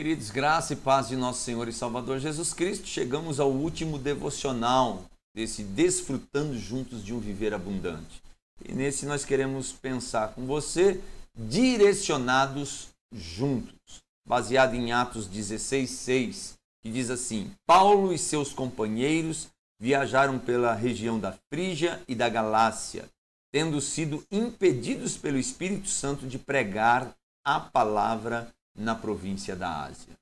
Queridos, graça e paz de nosso Senhor e Salvador Jesus Cristo, chegamos ao último devocional desse Desfrutando Juntos de um Viver Abundante. E nesse nós queremos pensar com você, direcionados juntos, baseado em Atos 16:6, que diz assim: Paulo e seus companheiros viajaram pela região da Frígia e da Galácia, tendo sido impedidos pelo Espírito Santo de pregar a palavra na província da Ásia.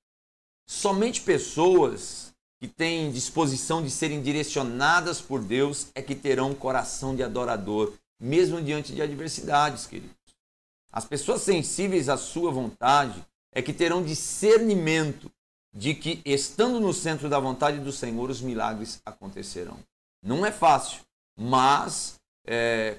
Somente pessoas que têm disposição de serem direcionadas por Deus é que terão um coração de adorador, mesmo diante de adversidades, queridos. As pessoas sensíveis à sua vontade é que terão discernimento de que, estando no centro da vontade do Senhor, os milagres acontecerão. Não é fácil, mas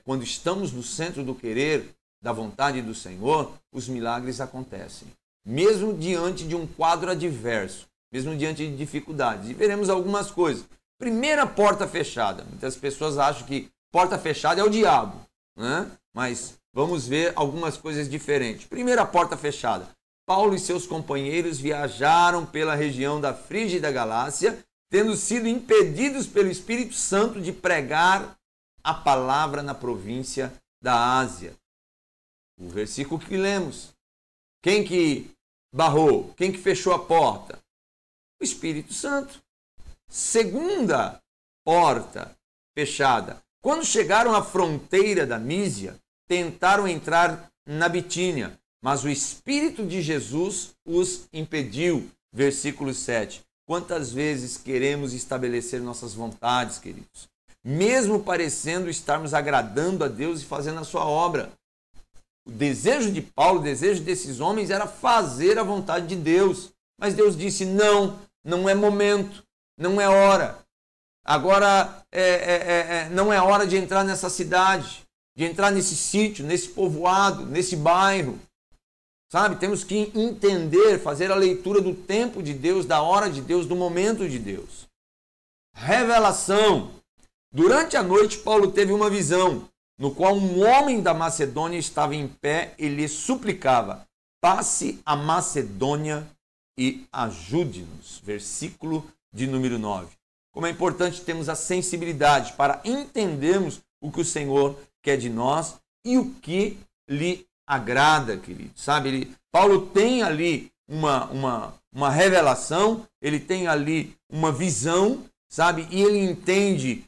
quando estamos no centro do querer, da vontade do Senhor, os milagres acontecem. Mesmo diante de um quadro adverso, mesmo diante de dificuldades. E veremos algumas coisas. Primeira, porta fechada. Muitas pessoas acham que porta fechada é o diabo, né? Mas vamos ver algumas coisas diferentes. Primeira, porta fechada. Paulo e seus companheiros viajaram pela região da Frígia e da Galácia, tendo sido impedidos pelo Espírito Santo de pregar a palavra na província da Ásia. O versículo que lemos. Quem que barrou? Quem que fechou a porta? O Espírito Santo. Segunda porta fechada. Quando chegaram à fronteira da Mísia, tentaram entrar na Bitínia, mas o Espírito de Jesus os impediu. Versículo 7. Quantas vezes queremos estabelecer nossas vontades, queridos? Mesmo parecendo estarmos agradando a Deus e fazendo a sua obra. O desejo de Paulo, o desejo desses homens era fazer a vontade de Deus. Mas Deus disse, não, não é momento, não é hora. Agora não é hora de entrar nessa cidade, de entrar nesse sítio, nesse povoado, nesse bairro. Sabe, temos que entender, fazer a leitura do tempo de Deus, da hora de Deus, do momento de Deus. Revelação. Durante a noite, Paulo teve uma visão, no qual um homem da Macedônia estava em pé e lhe suplicava, passe a Macedônia e ajude-nos. Versículo de número 9. Como é importante termos a sensibilidade para entendermos o que o Senhor quer de nós e o que lhe agrada, querido. Sabe, Paulo tem ali uma revelação, ele tem ali uma visão, sabe, e ele entende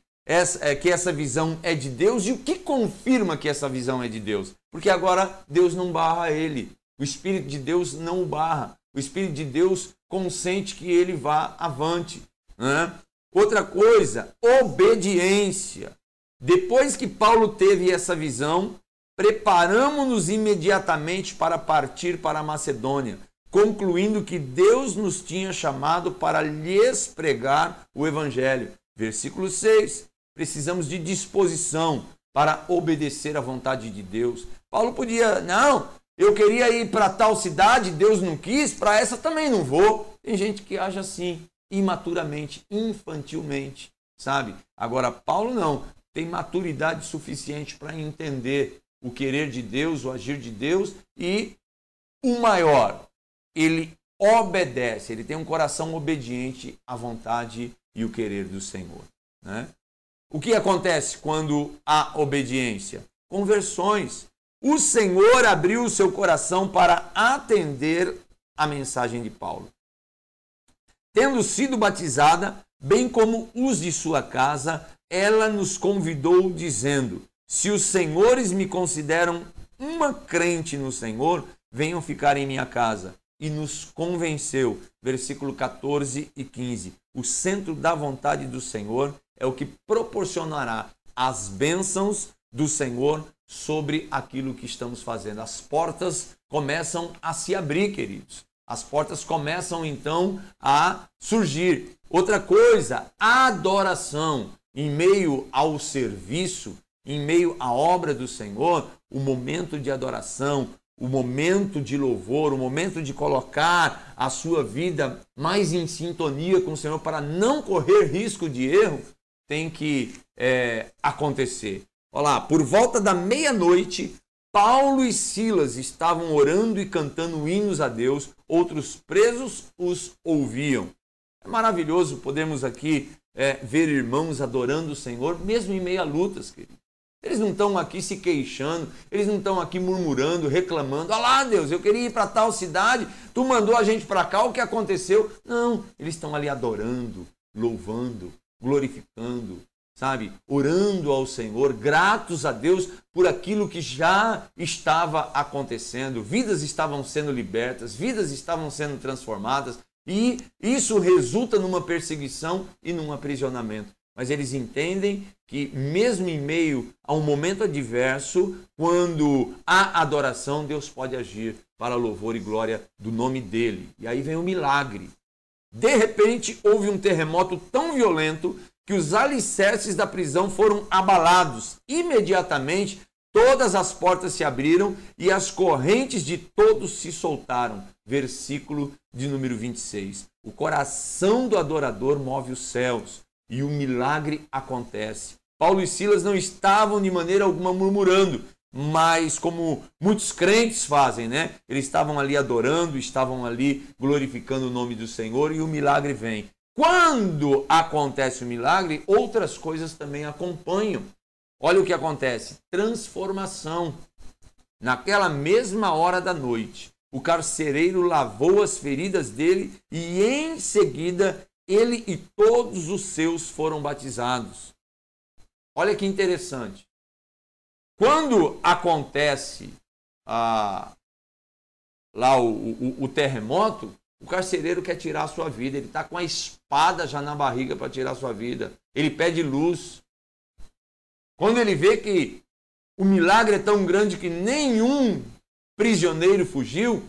que essa visão é de Deus. E o que confirma que essa visão é de Deus? Porque agora Deus não barra ele. O Espírito de Deus não o barra. O Espírito de Deus consente que ele vá avante, né? Outra coisa, obediência. Depois que Paulo teve essa visão, preparamos-nos imediatamente para partir para a Macedônia, concluindo que Deus nos tinha chamado para lhes pregar o Evangelho. Versículo 6. Precisamos de disposição para obedecer à vontade de Deus. Paulo podia, não, eu queria ir para tal cidade, Deus não quis, para essa também não vou. Tem gente que age assim, imaturamente, infantilmente, sabe? Agora, Paulo não, tem maturidade suficiente para entender o querer de Deus, o agir de Deus, e o maior, ele obedece, ele tem um coração obediente à vontade e o querer do Senhor, né? O que acontece quando há obediência? Conversões. O Senhor abriu o seu coração para atender a mensagem de Paulo. Tendo sido batizada, bem como os de sua casa, ela nos convidou dizendo, se os senhores me consideram uma crente no Senhor, venham ficar em minha casa. E nos convenceu. Versículo 14 e 15. O centro da vontade do Senhor é o que proporcionará as bênçãos do Senhor sobre aquilo que estamos fazendo. As portas começam a se abrir, queridos. As portas começam então a surgir. Outra coisa, adoração. Em meio ao serviço, em meio à obra do Senhor, o momento de adoração, o momento de louvor, o momento de colocar a sua vida mais em sintonia com o Senhor para não correr risco de erro, tem que acontecer. Olha lá, por volta da meia-noite, Paulo e Silas estavam orando e cantando hinos a Deus, outros presos os ouviam. É maravilhoso podermos aqui ver irmãos adorando o Senhor, mesmo em meio a lutas, querido. Eles não estão aqui se queixando, eles não estão aqui murmurando, reclamando. Ah lá, Deus, eu queria ir para tal cidade, tu mandou a gente para cá, o que aconteceu? Não, eles estão ali adorando, louvando, glorificando, sabe? Orando ao Senhor, gratos a Deus por aquilo que já estava acontecendo. Vidas estavam sendo libertas, vidas estavam sendo transformadas e isso resulta numa perseguição e num aprisionamento. Mas eles entendem que mesmo em meio a um momento adverso, quando há adoração, Deus pode agir para louvor e glória do nome dele. E aí vem o milagre. De repente, houve um terremoto tão violento que os alicerces da prisão foram abalados. Imediatamente, todas as portas se abriram e as correntes de todos se soltaram. Versículo de número 26. O coração do adorador move os céus e o milagre acontece. Paulo e Silas não estavam de maneira alguma murmurando, mas como muitos crentes fazem, né? Eles estavam ali adorando, estavam ali glorificando o nome do Senhor e o milagre vem. Quando acontece o milagre, outras coisas também acompanham. Olha o que acontece: transformação. Naquela mesma hora da noite, o carcereiro lavou as feridas dele e em seguida ele e todos os seus foram batizados. Olha que interessante. Quando acontece lá o terremoto, o carcereiro quer tirar a sua vida. Ele está com a espada já na barriga para tirar a sua vida. Ele pede luz. Quando ele vê que o milagre é tão grande que nenhum prisioneiro fugiu,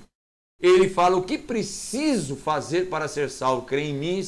ele fala: o que preciso fazer para ser salvo? Crê em mim,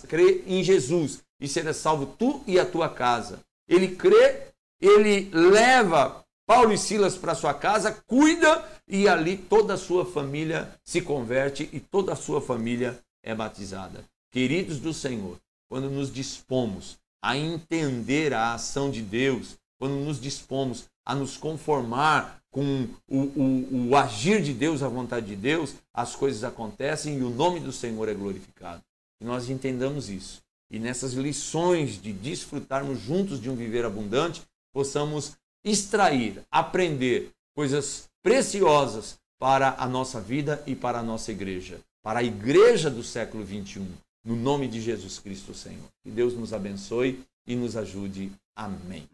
crê em Jesus e serás salvo tu e a tua casa. Ele crê, ele leva Paulo e Silas para sua casa, cuida e ali toda a sua família se converte e toda a sua família é batizada. Queridos do Senhor, quando nos dispomos a entender a ação de Deus, quando nos dispomos a nos conformar com o agir de Deus, a vontade de Deus, as coisas acontecem e o nome do Senhor é glorificado. E nós entendamos isso. E nessas lições de desfrutarmos juntos de um viver abundante, possamos extrair, aprender coisas preciosas para a nossa vida e para a nossa igreja, para a igreja do século XXI, no nome de Jesus Cristo, Senhor. Que Deus nos abençoe e nos ajude. Amém.